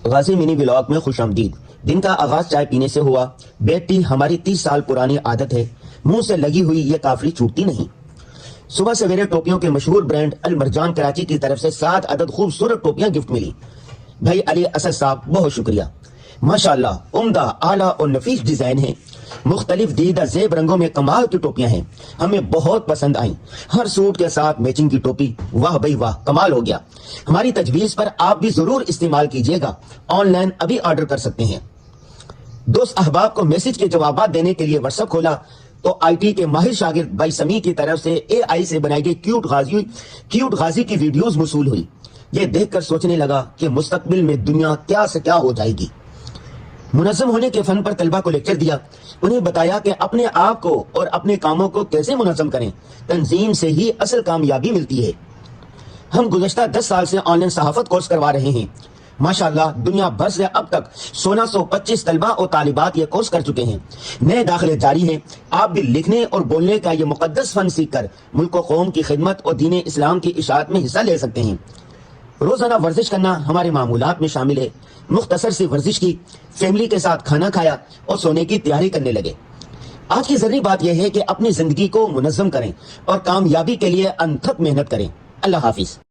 غازی منی vlog میں خوش آمدید۔ دن کا آغاز چائے پینے سے ہوا۔ بیٹی ہماری 30 سال پرانی عادت ہے، منہ سے لگی ہوئی یہ کافری چھوٹتی نہیں۔ صبح سویرے ٹوپیوں کے مشہور برانڈ المرجان کراچی کی طرف سے 7 عدد خوبصورت ٹوپیاں گفٹ ملی۔ بھائی علی اسد صاحب بہت شکریہ۔ ماشاءاللہ عمدہ، اعلیٰ اور نفیس ڈیزائن ہے۔ مختلف دیدہ زیب رنگوں میں کمال کی ٹوپیاں ہیں، ہمیں بہت پسند آئیں۔ ہر سوٹ کے ساتھ میچنگ کی ٹوپی، واہ بھائی واہ، کمال ہو گیا۔ ہماری تجویز پر آپ بھی ضرور استعمال کیجئے گا۔ آن لائن ابھی آرڈر کر سکتے ہیں۔ دوست احباب کو میسج کے جوابات دینے کے لیے واٹس ایپ کھولا تو آئی ٹی کے ماہر شاگرد بھائی سمیع کی طرف سے اے آئی سے بنائی گئی کیوٹ غازی کی ویڈیوز موصول ہوئی۔ یہ دیکھ کر سوچنے لگا کہ مستقبل میں دنیا کیا سے کیا ہو جائے گی۔ منظم ہونے کے فن پر طلبہ کو لیکچر دیا، انہیں بتایا کہ اپنے آپ کو اور اپنے کاموں کو کیسے منظم کریں۔ تنظیم سے ہی اصل کامیابی ملتی ہے۔ ہم گزشتہ 10 سال سے آن لائن صحافت کورس کروا رہے ہیں۔ ماشاءاللہ دنیا بھر سے اب تک 1625 طلبہ اور طالبات یہ کورس کر چکے ہیں۔ نئے داخلے جاری ہیں۔ آپ بھی لکھنے اور بولنے کا یہ مقدس فن سیکھ کر ملک و قوم کی خدمت اور دین اسلام کی اشاعت میں حصہ لے سکتے ہیں۔ روزانہ ورزش کرنا ہمارے معمولات میں شامل ہے۔ مختصر سی ورزش کی، فیملی کے ساتھ کھانا کھایا اور سونے کی تیاری کرنے لگے۔ آج کی ضروری بات یہ ہے کہ اپنی زندگی کو منظم کریں اور کامیابی کے لیے انتھک محنت کریں۔ اللہ حافظ۔